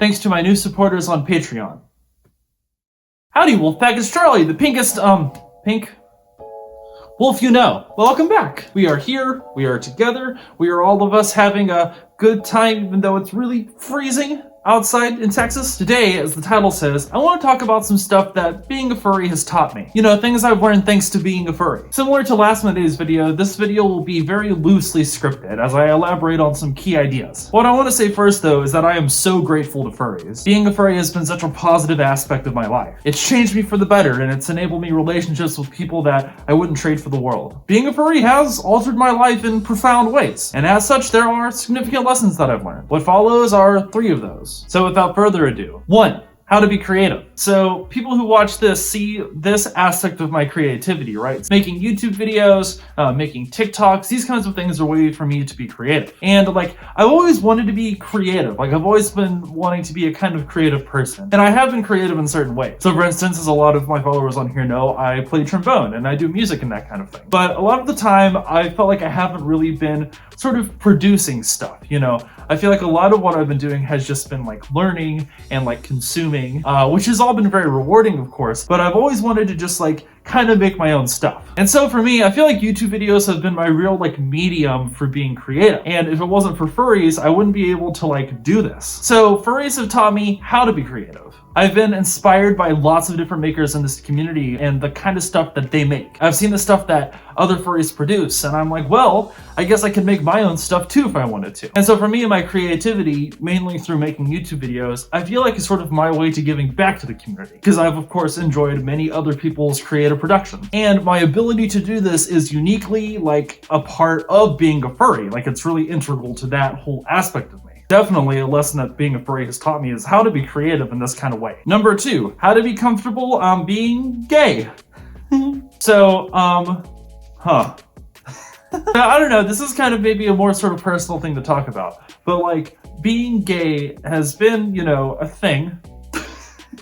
thanks to my new supporters on Patreon. Howdy, Wolfpack, it's Charlie, the pinkest, pink wolf you know. Welcome back. We are here, we are together, we are all of us having a good time, even though it's really freezing outside in Texas. Today, as the title says, I want to talk about some stuff that being a furry has taught me. You know, things I've learned thanks to being a furry. Similar to last Monday's video, this video will be very loosely scripted as I elaborate on some key ideas. What I want to say first though is that I am so grateful to furries. Being a furry has been such a positive aspect of my life. It's changed me for the better and it's enabled me relationships with people that I wouldn't trade for the world. Being a furry has altered my life in profound ways, and as such there are significant lessons that I've learned. What follows are 3 of those. So without further ado, 1. How to be creative. So people who watch this see this aspect of my creativity, right? Making YouTube videos, making TikToks, these kinds of things are a way for me to be creative. And like, I've always wanted to be creative. Like I've always been wanting to be a kind of creative person. And I have been creative in certain ways. So for instance, as a lot of my followers on here know, I play trombone and I do music and that kind of thing. But a lot of the time, I felt like I haven't really been sort of producing stuff, you know? I feel like a lot of what I've been doing has just been like learning and like consuming, which has all been very rewarding, of course, but I've always wanted to just like kind of make my own stuff. And so for me, I feel like YouTube videos have been my real like medium for being creative. And if it wasn't for furries, I wouldn't be able to like do this. So furries have taught me how to be creative. I've been inspired by lots of different makers in this community and the kind of stuff that they make. I've seen the stuff that other furries produce and I'm like, well, I guess I could make my own stuff too if I wanted to. And so for me and my creativity, mainly through making YouTube videos, I feel like it's sort of my way to giving back to the community, because I've of course enjoyed many other people's creative production. And my ability to do this is uniquely like a part of being a furry. Like it's really integral to that whole aspect of me. Definitely a lesson that being a furry has taught me is how to be creative in this kind of way. Number 2, how to be comfortable being gay. So, I don't know, this is kind of maybe a more sort of personal thing to talk about, but like being gay has been, you know, a thing.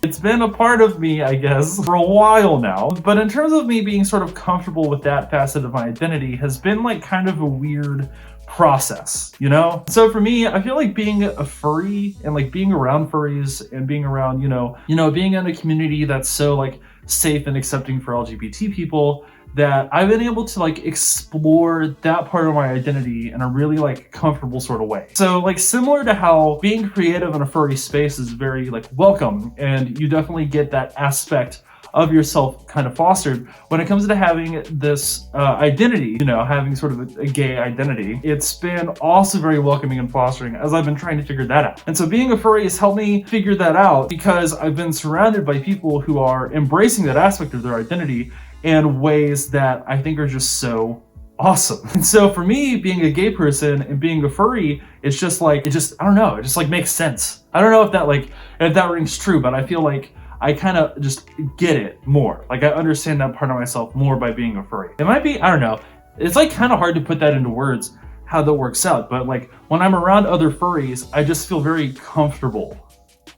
It's been a part of me, I guess, for a while now. But in terms of me being sort of comfortable with that facet of my identity has been like kind of a weird process, you know? So for me, I feel like being a furry and like being around furries and being around, you know, being in a community that's so like safe and accepting for LGBT people, that I've been able to like explore that part of my identity in a really like comfortable sort of way. So like similar to how being creative in a furry space is very like welcome, and you definitely get that aspect of yourself kind of fostered. When it comes to having this identity, you know, having sort of a gay identity, it's been also very welcoming and fostering as I've been trying to figure that out. And so being a furry has helped me figure that out because I've been surrounded by people who are embracing that aspect of their identity in ways that I think are just so awesome. And so for me, being a gay person and being a furry, it's just like, I don't know, it just like makes sense. I don't know if that rings true, but I feel like I kind of just get it more. Like I understand that part of myself more by being a furry. It might be, I don't know, it's like kind of hard to put that into words, how that works out. But like when I'm around other furries, I just feel very comfortable,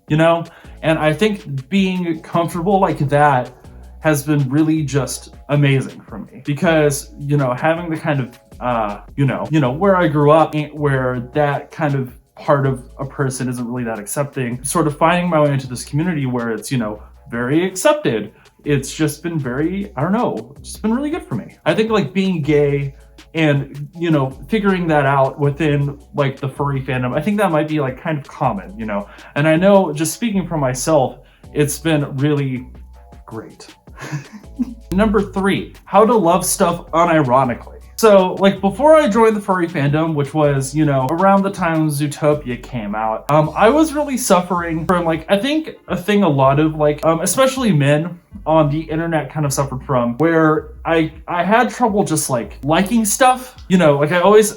you know? And I think being comfortable like that has been really just amazing for me, because, you know, having the kind of, you know, where I grew up, where that kind of part of a person isn't really that accepting, sort of finding my way into this community where it's, you know, very accepted. It's just been very, I don't know, it's been really good for me. I think like being gay and, you know, figuring that out within like the furry fandom, I think that might be like kind of common, you know? And I know, just speaking for myself, it's been really great. Number 3, how to love stuff unironically. So like before I joined the furry fandom, which was, you know, around the time Zootopia came out, I was really suffering from like, I think a thing a lot of like, especially men on the internet kind of suffered from, where I had trouble just like liking stuff, you know, like I always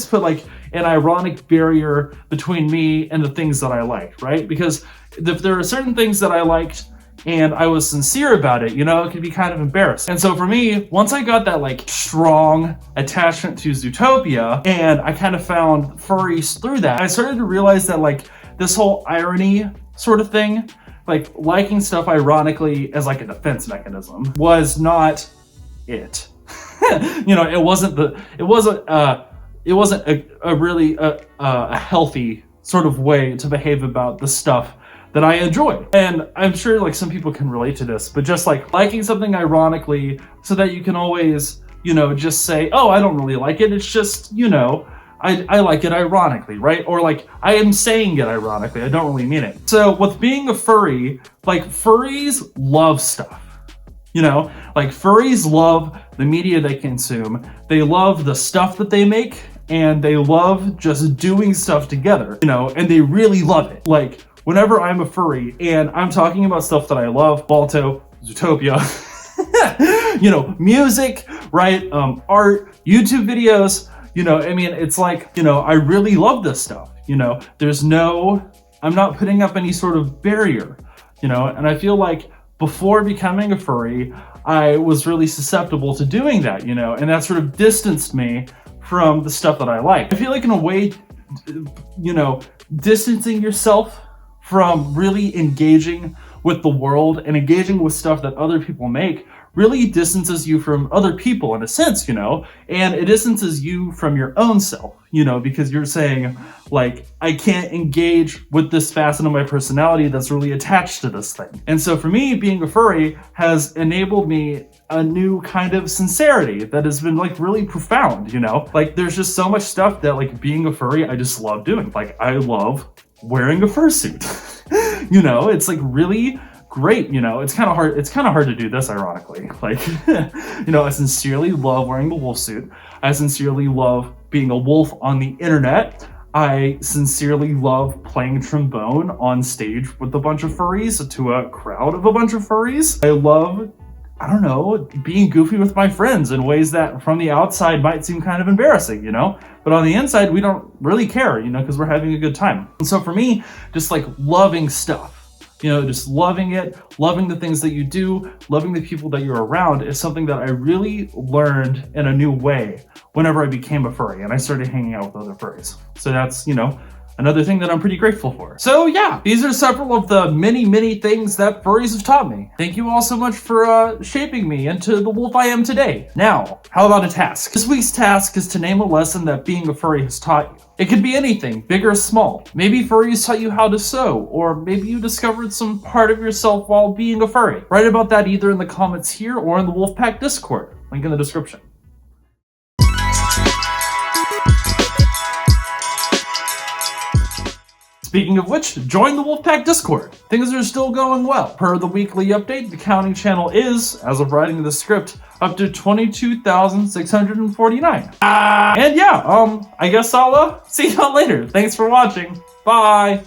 put like an ironic barrier between me and the things that I liked, right? Because if there are certain things that I liked and I was sincere about it, you know, it could be kind of embarrassing. And so for me, once I got that like strong attachment to Zootopia and I kind of found furries through that, I started to realize that like this whole irony sort of thing, like liking stuff ironically as like a defense mechanism, was not it. You know, it wasn't a really a healthy sort of way to behave about the stuff that I enjoy. And I'm sure like some people can relate to this, but just like liking something ironically so that you can always, you know, just say, oh, I don't really like it. It's just, you know, I like it ironically, right? Or like, I am saying it ironically, I don't really mean it. So with being a furry, like furries love stuff. You know, like furries love the media they consume. They love the stuff that they make, and they love just doing stuff together, you know, and they really love it. Like whenever I'm a furry and I'm talking about stuff that I love, Balto, Zootopia, you know, music, right? Art, YouTube videos, you know, I mean, it's like, you know, I really love this stuff, you know, I'm not putting up any sort of barrier, you know, and I feel like before becoming a furry, I was really susceptible to doing that, you know, and that sort of distanced me from the stuff that I like. I feel like in a way, you know, distancing yourself from really engaging with the world and engaging with stuff that other people make really distances you from other people in a sense, you know, and it distances you from your own self, you know, because you're saying like, I can't engage with this facet of my personality that's really attached to this thing. And so for me, being a furry has enabled me a new kind of sincerity that has been like really profound, you know, like there's just so much stuff that like being a furry, I just love doing. Like I love wearing a fursuit, you know, it's like really great, you know, it's kind of hard to do this ironically. Like, you know, I sincerely love wearing the wolf suit. I sincerely love being a wolf on the internet. I sincerely love playing trombone on stage with a bunch of furries to a crowd of a bunch of furries. I love, I don't know, being goofy with my friends in ways that from the outside might seem kind of embarrassing, you know? But on the inside, we don't really care, you know, because we're having a good time. And so for me, just like loving stuff, you know, just loving it, loving the things that you do, loving the people that you're around is something that I really learned in a new way whenever I became a furry and I started hanging out with other furries. So that's, you know, another thing that I'm pretty grateful for. So yeah, these are several of the many things that furries have taught me. Thank you all so much for shaping me into the wolf I am today. Now, how about a task? This week's task is to name a lesson that being a furry has taught you. It could be anything, big or small. Maybe furries taught you how to sew, or maybe you discovered some part of yourself while being a furry. Write about that either in the comments here or in the Wolfpack Discord. Link in the description. Speaking of which, join the Wolfpack Discord. Things are still going well. Per the weekly update, the counting channel is, as of writing the script, up to 22,649. And yeah, I guess I'll see y'all later. Thanks for watching. Bye.